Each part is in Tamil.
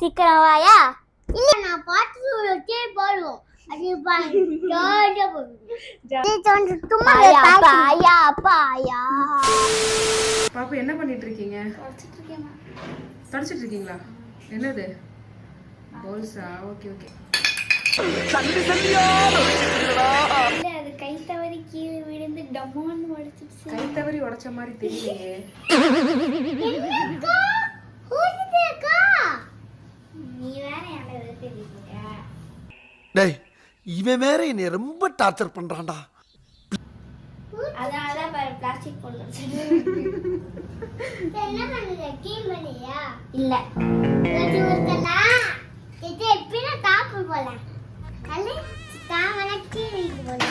சீக்கிரம் வாயா. இல்ல நான் பாத்து ஒட்டே போடுவோம். அது பாயா போடுவோம். பாயா பாயா. பாப்பு என்ன பண்ணிட்டு இருக்கீங்க? தொடச்சிட்டு இருக்கீங்களா? என்னது? போல்ஸா? Okay okay. இல்ல அது கை தவறி கீழே விழுந்து டமான்னு உடைச்சிடுச்சு. கை தவறி உடைச்ச மாதிரி தெரியலையே. என்னக்கா? ஹூதிதேக்கா? நீ வேற என்ன வெறுப்பேத்திட்டியா? டேய் இவன் வேற என்னை ரொம்ப டார்ச்சர் பண்றான்டா. அதனால பாரு பிளாஸ்டிக் போட்டு என்ன பண்ணுங்க கீழ் பண்ணியா? இல்ல இது ஒருத்தனா இது எப்படினா தாப்பு போல அல்ல தாமன கீழே போல.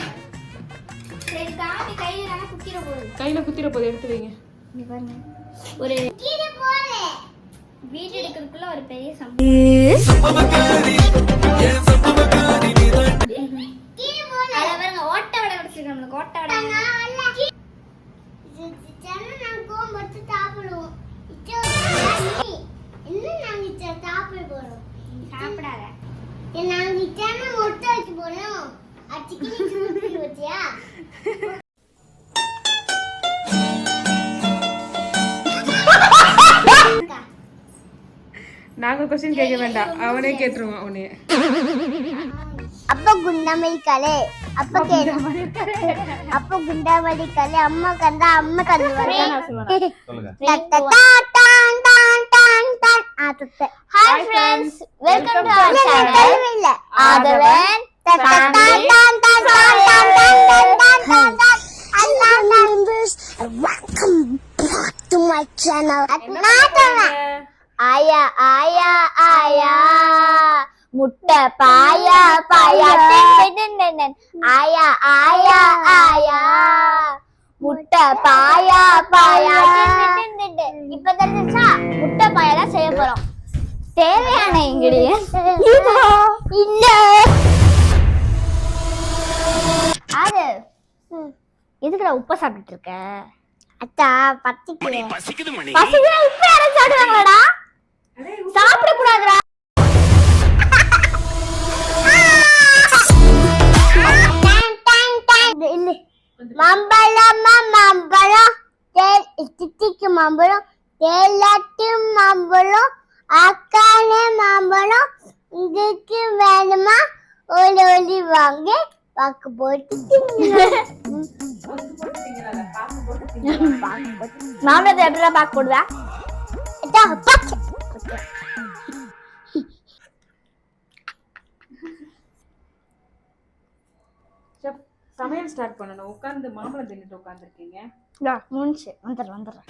சரி தாமி கையில நான் குத்திர போடு. கையில குத்திர போது எடுத்து வைங்க. இங்க பாருங்க ஒரு கீழே போல வீடியோ எடுக்கிறதுக்குள்ள ஒரு பெரிய சம்பவம். கீழே போல அத பாருங்க ஓட்ட வட வச்சிருக்கோம். நமக்கு ஓட்ட வட இது சேனல் நான் கோம்பத்து சாப்பிடுவோம். இன்னும் நாங்க சாப்பிட போறோம். சாப்பிடாத நாங்க சேனல் மொட்டை வச்சு போறோம். அச்சிக்கி சுத்தி வச்சியா? நாங்க क्वेश्चन கேட்க வேண்டாம், அவனே கேட்றுவான் அவனே. அப்ப குண்டமலிக்கலே அப்ப கேடு அப்ப குண்டமலிக்கலே அம்மா கண்டா அம்மா கண்டு வரேன் சொல்லுங்க. Hi friends, welcome to our channel. Aadhavan welcome back to my channel. ஆயா ஆயா ஆயா முட்டை பாயா பாயா. ஆயா ஆயா ஆயா முட்டை பாயா பாயா. இப்ப தெரிஞ்சிச்சா முட்டை பாயா தான் செய்ய போறோம். தேவையான இன்கிரிடியன்ட்ஸ் இல்ல. அது எதுக்குடா உப்பை சாப்பிட்டுட்டு இருக்க? அத்தா பத்திக்கு பசிக்குதுன்னா உப்பு யாரும் சாப்பிடுவாங்களாடா? சாப்பிட கூடாதுடா. மாம்பழம் மாம்பழம் தித்திக்கு மாம்பழம் தேலாட்டு மாம்பழம் அக்கானே மாம்பழம் இதுக்கு வேணுமா ஒளி ஒளி வாங்க பாக்கு போட்டு மாம்பழத்தை எப்படிடா பாக்கு போடுவா? சமையல் ஸ்டார்ட் பண்ணனும். உட்கார்ந்து மாம்பழம் தின்னுட்டு உட்கார்ந்திருக்கீங்க. முடிஞ்சு வந்துடுறேன்.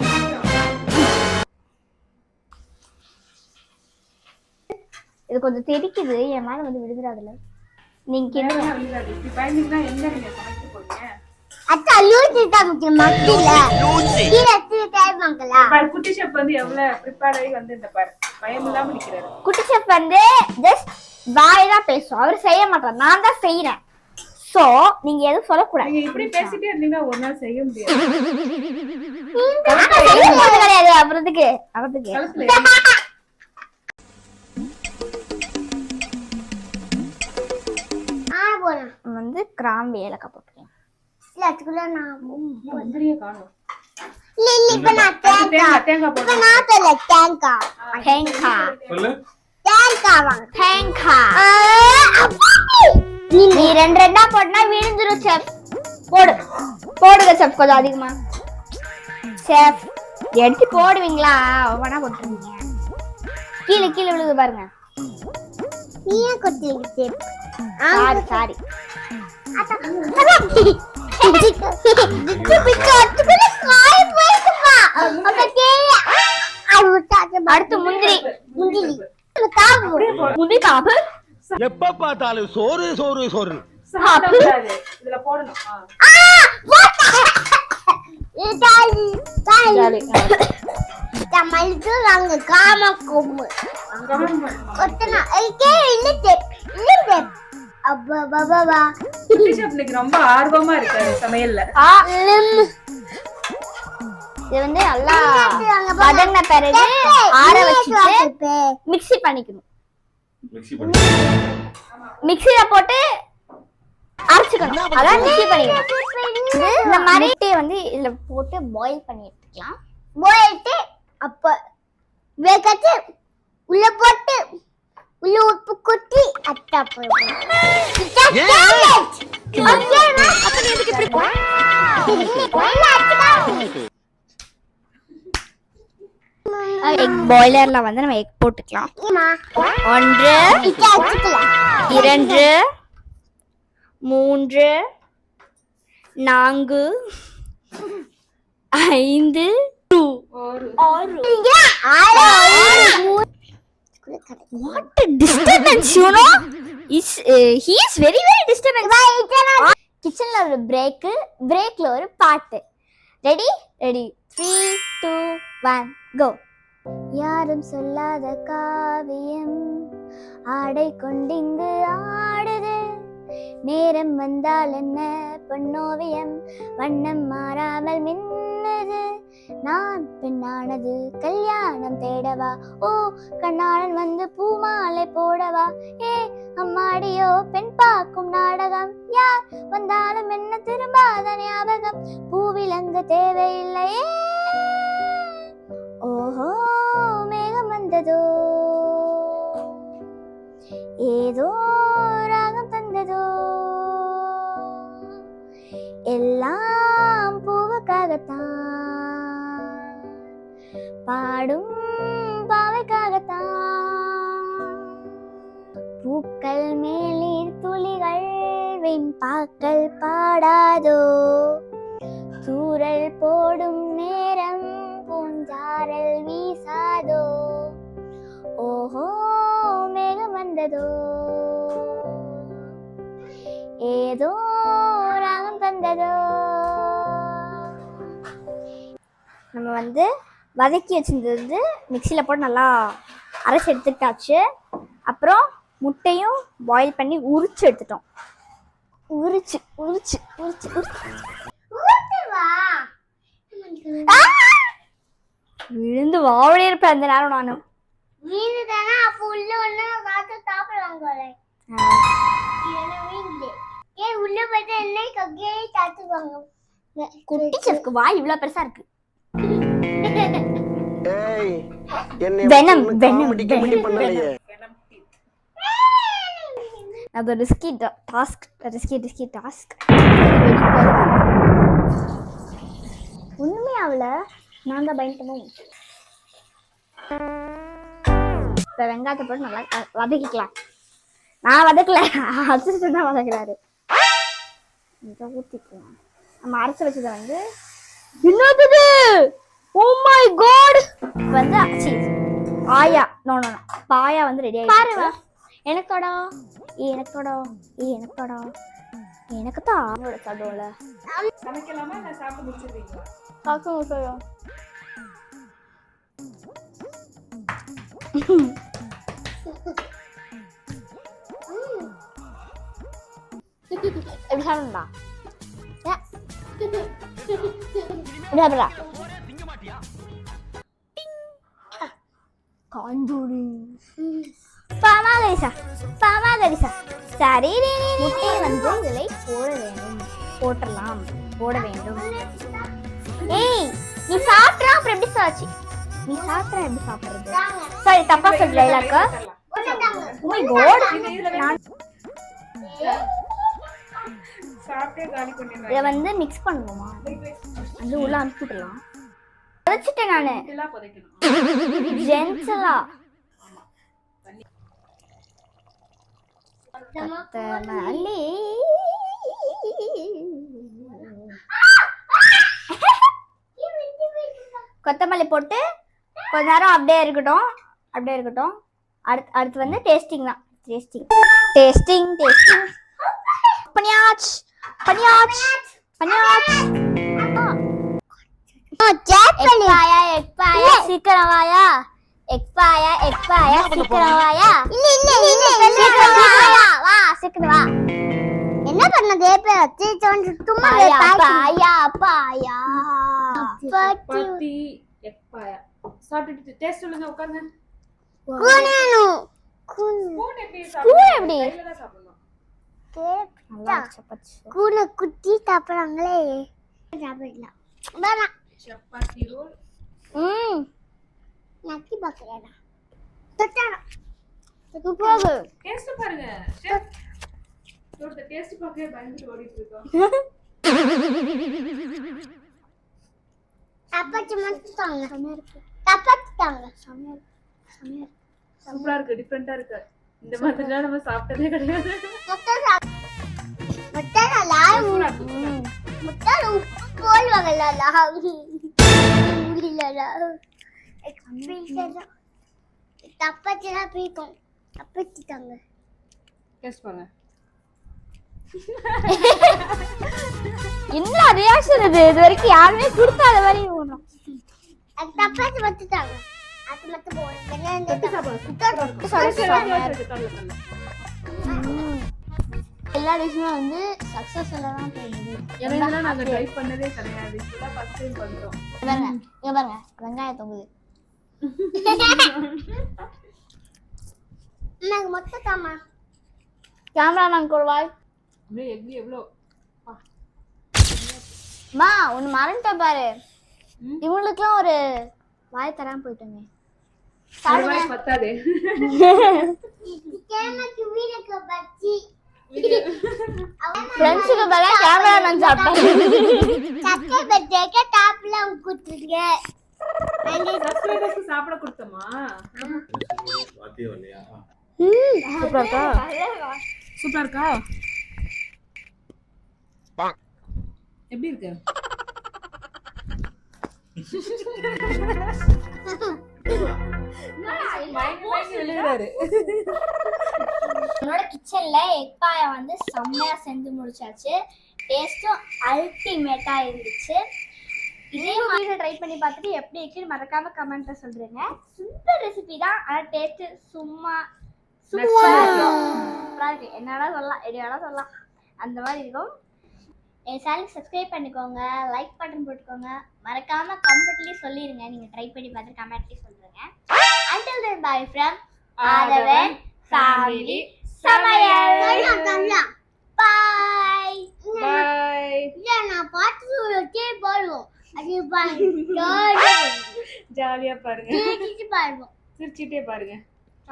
இது கொஞ்சம் தெரிக்குது, என் மேல வந்து விழுதுறாதுல. நீங்க இப்படி பயந்தீங்கன்னா எங்க நீங்க சமைக்க போறீங்க? அத்தா லூசி தாங்க மக்கில கீழே தேய்பாங்களா? பாரு குட்டி ஷெஃப் வந்து எவ்வளவு ப்ரிப்பேர் ஆகி வந்து இந்த பாரு பயம் இல்லாம நிக்கிறாரு. குட்டி ஷெஃப் வந்து ஜஸ்ட் வாய் தான் பேசும், அவர் செய்ய மாட்டார். நான் தான் செய்யறேன். சோ நீங்க எதுவும் சொல்லக்கூடாது. நீங்க இப்படி பேசிட்டே இருந்தீங்கன்னா ஒரு நாள் செய்ய முடியாது. கிடையாது அப்புறத்துக்கு வந்து கிராம்பு ஏலக்காய் போட்டுருக்கேன். இல்ல அதுக்குள்ள நான் முந்திரியே காணோம். இல்ல இப்ப நான் தேங்காய் போடு. இப்ப நான் சொல்ல தேங்காய் சொல்லு. தேங்காய் வாங்க தேங்காய். நீ ரெண்டு ரெண்டா போட்டா விழுந்துரும் செஃப். போடுங்க செஃப் கொஞ்சம் அதிகமா. செஃப் எடுத்து போடுவீங்களா? வேணா போட்டுருவீங்க. கீழே கீழே விழுது பாருங்க. நீயே கொட்டுவீங்க செஃப். சாரி அடுத்து முந்திரி. முந்திரி காப்பு. எப்ப பார்த்தாலும் சோறு சோறு சோறு. இதுல போடணும். மல்லிட்டு நாங்க காம கொம்பு கொத்தனா ஐக்கே இல்ல டேப் அப்பா பாபா குட்டி ஷெஃப் இன்னைக்கு ரொம்ப ஆர்வமா இருக்காரு சமையல்ல. இது வந்து நல்லா வதங்கின பிறகு ஆற வச்சுட்டு மிக்ஸி பண்ணிக்கணும். மிக்ஸில போட்டு அரைச்சுக்கணும். அதான் மிக்ஸி பண்ணிக்கணும். இந்த மாதிரி வந்து இதுல போட்டு பாயில் பண்ணி எடுத்துக்கலாம். போயிட்டு அப்ப வேகத்து உள்ள போட்டு உள்ள உப்பு கொட்டி அட்டா போடுவோம். எக் பாய்லர்ல வந்து நம்ம எக் போட்டுக்கலாம். 1 2 3 4 5 6. What a disturbance, you know? He is very disturbance. கிச்சன்ல ஒரு பிரேக்ல ஒரு பாட்டு. Ready 3 2 1 go. யாரும் சொல்லாத காவியம் ஆடை கொண்டிங்கு ஆடுது, நேரம் வந்தால் என்ன பொன்னோவியம் வண்ணம் மாறாமல் மின்னுது, நான் பெண்ணானது கல்யாணம் தேடவா, ஓ கண்ணாளன் வந்து பூமாலை போடவா, ஏ அம்மாடியோ பெண் பார்க்கும் நாடகம், யார் வந்தாலும் என்ன திரும்பாத ஞாபகம், பூவிலங்கு தேவையில்லையே, ஓஹோ மேகம் வந்ததோ ஏதோ ராகம் தந்ததோ, எல்லாம் பூவுக்காகத்தான் பாடும் பாவைக்காகத்தான், பூக்கள் மேலீர் துளிகள் வெண்பாக்கள் பாடாதோ, தூறல் போடும் நேரம் பூஞ்சாரல் வீசாதோ, ஓஹோ மேகம் வந்ததோ ஏதோ ராகம் தந்ததோ. நம்ம வந்து வதக்கி வச்சிருந்தது மிக்சியில போட்டு நல்லா அரைச்சி எடுத்துட்டாச்சு. அப்புறம் முட்டையும் பாயில் பண்ணி உரிச்சு எடுத்துட்டோம். உரிச்சு உரிச்சு உரிச்சு விழுந்து வாவலே இருப்பேன் அந்த நேரம். நானும் வீணுதானா அப்ப உள்ள ஒண்ணு காத்து சாப்பிடுவாங்க. ஏன் உள்ள போயிட்டு என்ன கக்கையே சாத்துவாங்க. குட்டி செஃப்க்கு வாய் இவ்வளவு பெருசா இருக்கு. அது ரிஸ்கி டாஸ்க். ஒண்ணுமே ஆகல, நான் தான் பயந்துட்டோம். இப்ப வெங்காயத்தை போட்டு நல்லா வதக்கிக்கலாம். நான் வதக்கல, அசிஸ்டன்ட் தான் வதக்குறாரு. ஊத்திக்கலாம். நம்ம அரைச்சு வச்சதை வந்து என்னது, ஓ மை காட், வந்து ஆயா நோ பாயா வந்து ரெடி ஆயிடுச்சு. பாருங்க எனக்கடா எனக்கு தான் அவனோட சாப்பிடுவோம்ல. சமைக்கலாமா இல்ல சாப்பிட்டு முடிச்சிருவீங்களா? சாப்பிட்டு முடிச்சிருவோம். எப்படி சாப்பிடா பாமாகரிசா சரி. முட்டையை வந்து இதில் போட வேண்டும். ஏய் நீ சாப்பிட்றா அப்புறம் எப்படி சாச்சு? நீ சாப்பிட்றா எப்படி சாப்பிடுறது? சரி தப்பா சொல்ற டைலாக். ஓ மை காட், நான் சாப்பிட்டே காலி பண்ணிடுறேன். இத வந்து மிக்ஸ் பண்ணுவோமா? அது உள்ள அனுப்பிடலாம். வச்சிட்டேன் நானு. இதெல்லாம் புதைக்கணும். ஜென்சலா தமலி கொத்தமல்லி போட்டு கொஞ்ச நேரம் அப்படியே இருக்கட்டும். அடுத்து வந்து டேஸ்டிங் தான். டேஸ்டிங் பனியாச் எக்பாயா சீக்கிரம் வாயா. சீக்கிரம் வாயா. வா சீக்கிரம் வா. என்ன பண்ணது சும்மா பாயா எக் பாயா சாப்பிட்டுட்டு டேஸ்ட் சொல்லுங்க. உட்காருங்க. ஸ்பூன் எப்படி எப்படி? சாப்பிடணும்? கையில தான் சாப்பிடணும். நல்லா சப்பாத்தி. கூன குட்டி சாப்பிடுறாங்களே சாப்பிடலாம் வேணாம் சப்பாத்தி ரோல். நக்கி பார்க்கறேன் தொட்டாரா சூப்பரா டேஸ்ட் பாருங்க. ஷெஃப் இதோட டேஸ்ட் பார்க்கவே பயந்துட்டு ஓடிட்டு இருக்கோம். சப்பாத்தி மட்டும் தாங்க சப்பாத்தி தாங்க சூப்பரா இருக்கு, டிஃபரெண்டா இருக்கு. இந்த மாதிரிலாம் நம்ம சாப்பிட்டதே கிடையாது. முட்டால உப்பு போடுவாங்கல்ல தப்பாச்சிலாம் பிடிக்கும் தப்பாச்சி தாங்க டேஸ்ட் பாருங்க. என்ன ரியாக்ஷன் இது? இது வரைக்கும் யாருமே கொடுக்காத மாதிரி ஒண்ணும். அது தப்பாச்சி மட்டும் தாங்க அது மட்டும் போடுங்க தொட்டு சாப்பிடுங்க. எல்லா டிஷ்ஷுமே வந்து சக்சஸ்ஃபுல்லா தான் போகுது. ஏன்னா நாங்க ட்ரை பண்ணதே கிடையாது. இப்பதான் ஃபர்ஸ்ட் டைம் பண்றோம். இங்க பாருங்க வெங்காயம் தொங்குது. எனக்கு மொத்தம் தாமா கேமரா நான் கொடுவாய். அப்படியே எக் எவ்வளோ மா ஒன்னு மறந்துட்ட பாரு. இவங்களுக்குலாம் ஒரு வாய் தராம போயிட்டோமே. சாப்பிடுங்க. பத்தாதே. கேமக்கு வீடுக்கு பச்சி ஃப்ரெண்ட்ஸுக்கு பதிலா கேமரா நான் சாப்பிட்டேன். சக்கை பச்சைக்கு டாப்ல குடுத்துருங்க சப்ஸ்கிரைபர்ஸ்க்கு சாப்பிட கொடுத்தோமா? சூப்பரா இருக்கா? சூப்பரா இருக்கா? எப்படி இருக்கு? என்னோட கிச்சன்ல எக் பாயா வந்து செம்மையா செஞ்சு முடிச்சாச்சு. டேஸ்டும் அல்டிமேட்டா இருந்துச்சு. இதே மாதிரி ட்ரை பண்ணி பார்த்துட்டு எப்படி இருக்குன்னு மறக்காம கமெண்ட்ல சொல்றீங்க. சிம்பிள் ரெசிபி தான், ஆனா டேஸ்ட் சும்மா சூப்பரா இருக்கு. என்னடா சொல்லலாம், எடியாடா சொல்லலாம், அந்த மாதிரி இருக்கும். என் சேனலுக்கு சப்ஸ்கிரைப் பண்ணிக்கோங்க, லைக் பட்டன் போட்டுக்கோங்க, மறக்காம கமெண்ட்லயே சொல்லிருங்க நீங்க ட்ரை பண்ணி பார்த்துட்டு கமெண்ட்லயே சொல்லுங்க. Until then, bye from Aadhavan family சமையல். பாய் பாய். இல்ல நான் பாட்டு வச்சே பாடுவோம் அது பாருங்க ஜாலியா பாருங்க. பாடுவோம் சிரிச்சிட்டே பாருங்க.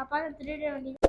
அப்பா திருட வேண்டியது.